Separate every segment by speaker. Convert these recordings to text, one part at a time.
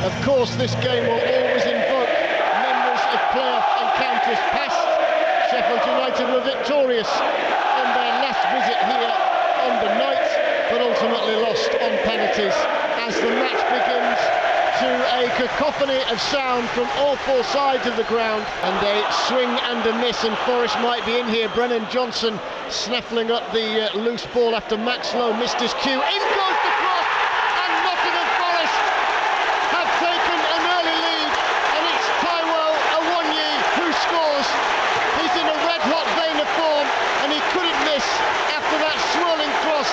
Speaker 1: Of course, this game will always invoke memories of playoff encounters past. Sheffield United were victorious on their last visit here on the night, but ultimately lost on penalties as the match begins to a cacophony of sound from all four sides of the ground, and a swing and a miss, and Forest might be in here. Brennan Johnson snaffling up the loose ball after Max Lowe missed his cue. In goes the cross, and Nottingham Forest have taken an early lead, and it's Taiwo Awoniyi who scores. He's in a red-hot vein of form, and he couldn't miss after that swirling cross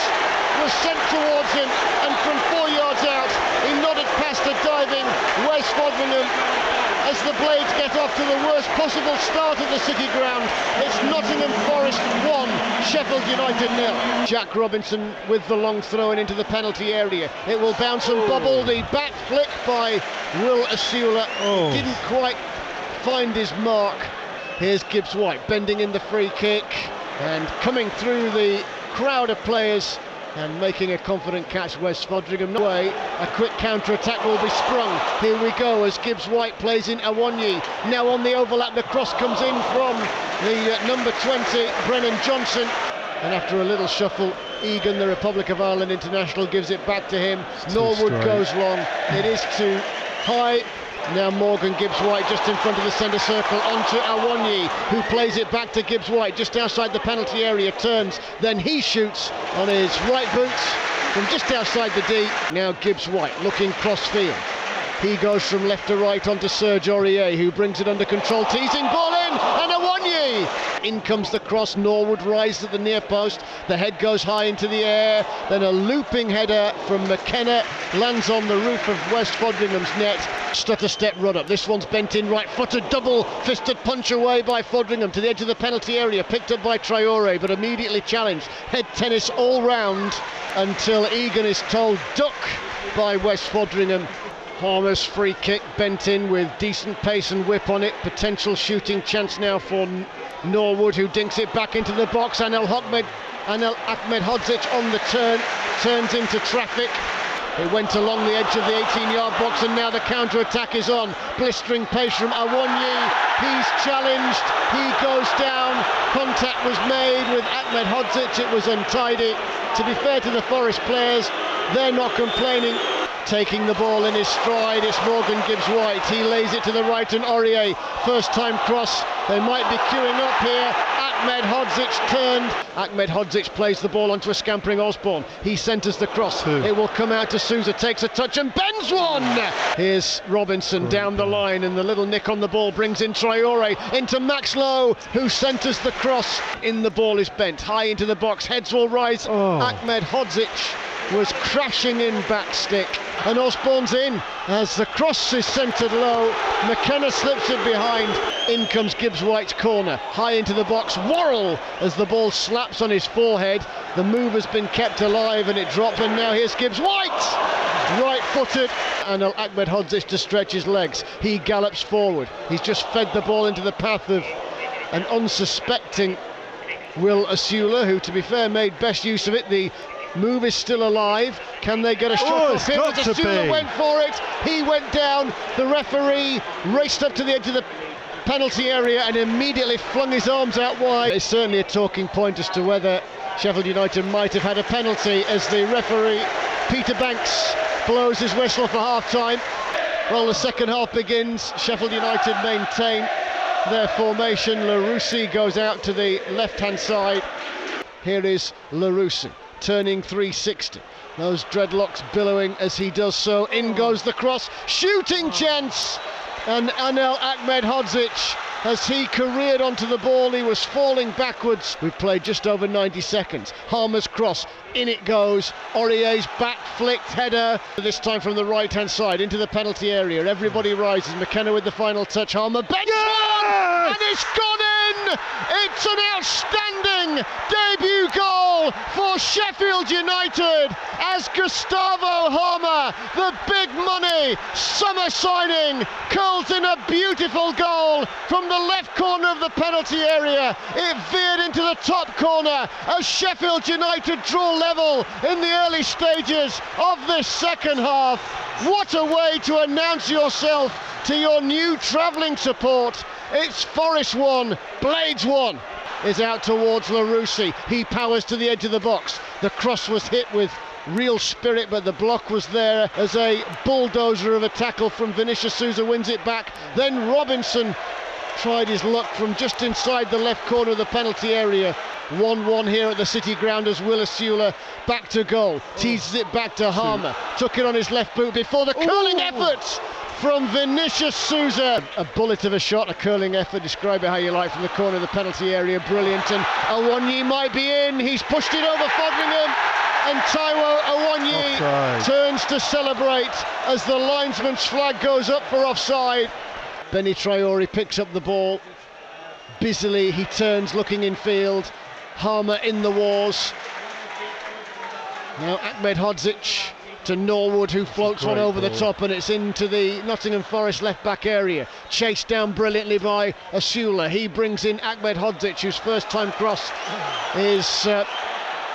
Speaker 1: was sent towards him, and from 4 yards out he nodded past a diving Wes Fodringham as the Blades get off to the worst possible start of the City ground. It's Nottingham Forest 1, Sheffield United 0. Jack Robinson with the long throw in into the penalty area. It will bounce and bobble. The back flick by Will Asula didn't quite find his mark. Here's Gibbs White bending in the free kick and coming through the crowd of players and making a confident catch. Wes Fodringham away. A quick counter-attack will be sprung. Here we go as Gibbs White plays in Awoniyi. Now on the overlap, the cross comes in from the number 20, Brennan Johnson. And after a little shuffle, Egan, the Republic of Ireland international, gives it back to him. Norwood goes long. It is too high. Now Morgan Gibbs White just in front of the centre circle onto Awoniyi, who plays it back to Gibbs White just outside the penalty area, turns, then he shoots on his right boots from just outside the D. Now Gibbs White looking cross-field. He goes from left to right onto Serge Aurier, who brings it under control, teasing ball in, and Awoniyi! In comes the cross. Norwood rises at the near post, the head goes high into the air, then a looping header from McKenna lands on the roof of Wes Fodringham's net. Stutter step run up, this one's bent in, right-footed, double-fisted punch away by Fodringham to the edge of the penalty area, picked up by Traore, but immediately challenged. Head tennis all round until Egan is told duck by Wes Fodringham. Harmer's free kick bent in with decent pace and whip on it. Potential shooting chance now for Norwood, who dinks it back into the box. Anel Ahmedhodzic on the turn, turns into traffic. It went along the edge of the 18-yard box, and now the counter-attack is on. Blistering pace from Awoniyi. He's challenged. He goes down. Contact was made with Ahmedhodzic. It was untidy. To be fair to the Forest players, they're not complaining. Taking the ball in his stride, it's Morgan Gibbs White. He lays it to the right, and Aurier, first time cross. They might be queuing up here. Ahmedhodzic turned. Ahmedhodzic plays the ball onto a scampering Osborne. He centres the cross. It will come out to Sousa, takes a touch and bends one. Here's Robinson down the line, and the little nick on the ball brings in Traore into Max Lowe, who centres the cross. In the ball is bent high into the box. Heads will rise. Ahmedhodzic was crashing in back stick, and Osborne's in as the cross is centred low. McKenna slips it behind. In comes Gibbs White's corner, high into the box. Worrell as the ball slaps on his forehead. The move has been kept alive and it dropped, and now here's Gibbs White, right-footed, and Ahmedhodzic to stretch his legs. He gallops forward. He's just fed the ball into the path of an unsuspecting Will Asula, who, to be fair, made best use of it. The move is still alive. Can they get a shot off him? Asula went for it. He went down. The referee raced up to the edge of the penalty area and immediately flung his arms out wide. It's certainly a talking point as to whether Sheffield United might have had a penalty as the referee, Peter Banks, blows his whistle for half-time. Well, the second half begins. Sheffield United maintain their formation. Larousse goes out to the left-hand side. Here is Larousse, turning 360. Those dreadlocks billowing as he does so. In goes the cross, shooting chance, and Anel Ahmedhodzic, as he careered onto the ball, he was falling backwards. We've played just over 90 seconds. Harmer's cross, in it goes. Aurier's back flicked header, this time from the right-hand side into the penalty area. Everybody rises. McKenna with the final touch. Harmer bends one, and it's gone in. It's an outstanding debut new goal for Sheffield United as Gustavo Gamer, the big money summer signing, curls in a beautiful goal from the left corner of the penalty area. It veered into the top corner as Sheffield United draw level in the early stages of this second half. What a way to announce yourself to your new travelling support. It's Forest 1, Blades 1. Is out towards Larousse. He powers to the edge of the box. The cross was hit with real spirit, but the block was there as a bulldozer of a tackle from Vinicius Souza wins it back. Then Robinson tried his luck from just inside the left corner of the penalty area. 1-1 here at the City Ground as Will Asula back to goal. Teases it back to Gamer. Took it on his left boot before the curling effort from Vinicius Souza. A bullet of a shot, a curling effort, describe it how you like, from the corner of the penalty area, brilliant. And Awoniyi might be in, he's pushed it over Fodringham, and Taiwo Awoniyi turns to celebrate as the linesman's flag goes up for offside. Benny Traore picks up the ball, busily he turns looking in field, Gamer in the wars. Now Ahmed Hodzic to Norwood, who floats one over the top, and it's into the Nottingham Forest left back area. Chased down brilliantly by Asula. He brings in Ahmed Hodzic, whose first time cross is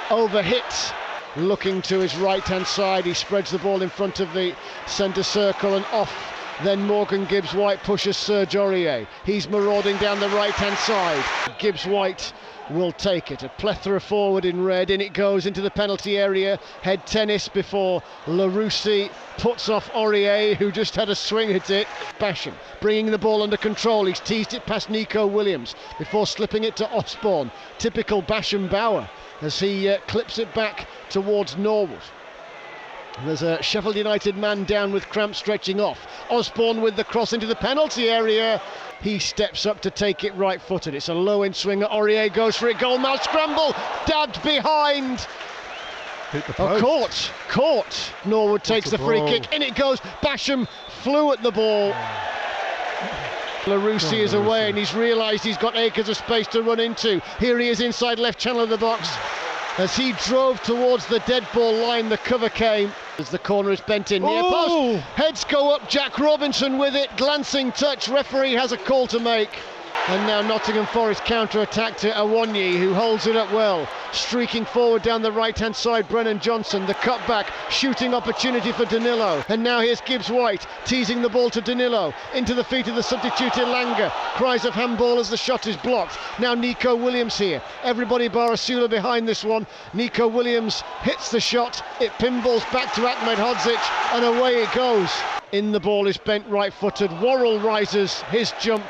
Speaker 1: overhit. Looking to his right hand side, he spreads the ball in front of the centre circle and off. Then Morgan Gibbs-White pushes Serge Aurier. He's marauding down the right hand side. Gibbs-White will take it. A plethora forward in red, in it goes into the penalty area. Head tennis before Larousse puts off Aurier, who just had a swing at it. Basham bringing the ball under control. He's teased it past Nico Williams before slipping it to Osborne. Typical Basham Bauer as he clips it back towards Norwood. There's a Sheffield United man down with cramp stretching off. Osborne with the cross into the penalty area. He steps up to take it right-footed. It's a low-in swinger. Aurier goes for it. Goalmouth scramble. Dabbed behind.
Speaker 2: Hit the post.
Speaker 1: Caught. Norwood takes the free kick. In it goes. Basham flew at the ball. Larousse is away and he's realised he's got acres of space to run into. Here he is inside left channel of the box. As he drove towards the dead ball line, the cover came as the corner is bent in near post. Heads go up, Jack Robinson with it, glancing touch, referee has a call to make. And now Nottingham Forest counter-attack to Awoniyi, who holds it up well. Streaking forward down the right-hand side, Brennan Johnson, the cutback, shooting opportunity for Danilo. And now here's Gibbs-White, teasing the ball to Danilo, into the feet of the substituted Langer. Cries of handball as the shot is blocked. Now Nico Williams here. Everybody bar Asula behind this one. Nico Williams hits the shot. It pinballs back to Ahmed Hodzic, and away it goes. In the ball is bent right-footed. Worrell rises, his jump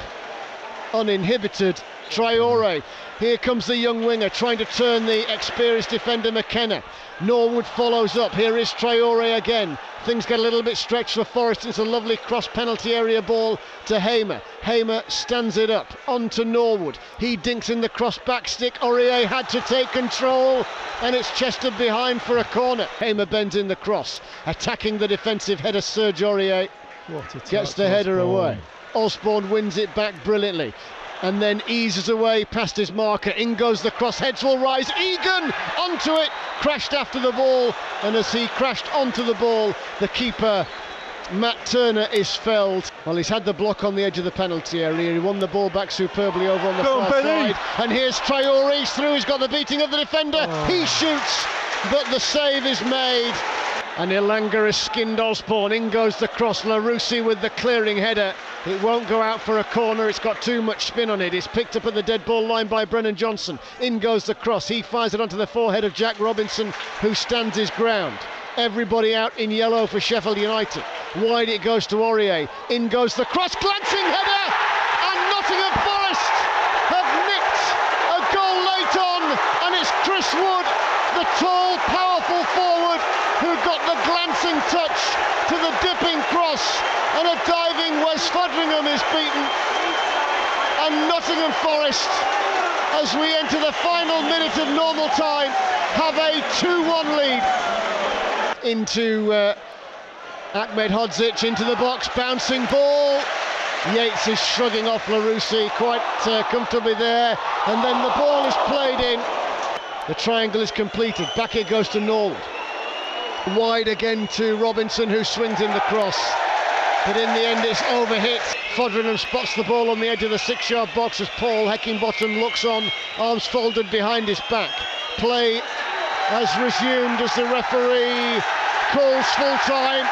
Speaker 1: uninhibited. Traore, here comes the young winger trying to turn the experienced defender McKenna. Norwood follows up. Here is Traore again. Things get a little bit stretched for Forest. It's a lovely cross penalty area ball to Gamer. Gamer stands it up onto Norwood. He dinks in the cross back stick. Aurier had to take control and it's chested behind for a corner. Gamer bends in the cross, attacking the defensive header. Serge Aurier gets the header away. Osborne wins it back brilliantly and then eases away past his marker. In goes the cross, heads will rise. Egan onto it, crashed after the ball, and as he crashed onto the ball, the keeper Matt Turner is felled. Well, he's had the block on the edge of the penalty area. He won the ball back superbly over on the far side. And here's Traore, he's through, he's got the beating of the defender. He shoots, but the save is made. And Ilanga has skinned Osborne. In goes the cross. Larousse with the clearing header. It won't go out for a corner. It's got too much spin on it. It's picked up at the dead ball line by Brennan Johnson. In goes the cross. He fires it onto the forehead of Jack Robinson, who stands his ground. Everybody out in yellow for Sheffield United. Wide it goes to Aurier. In goes the cross. Glancing header. And Nottingham Forest have nicked a goal late on. And it's Chris Wood, the tall, powerful forward, who got the glancing touch to the dipping cross, and a diving Wes Fodringham is beaten. And Nottingham Forest, as we enter the final minute of normal time, have a 2-1 lead. Into Ahmed Hodzic, into the box, bouncing ball. Yates is shrugging off Larousse quite comfortably there, and then the ball is played in. The triangle is completed. Back it goes to Norwood. Wide again to Robinson, who swings in the cross. But in the end, it's overhit. Foderingham spots the ball on the edge of the 6-yard box as Paul Heckingbottom looks on, arms folded behind his back. Play has resumed as the referee calls full time.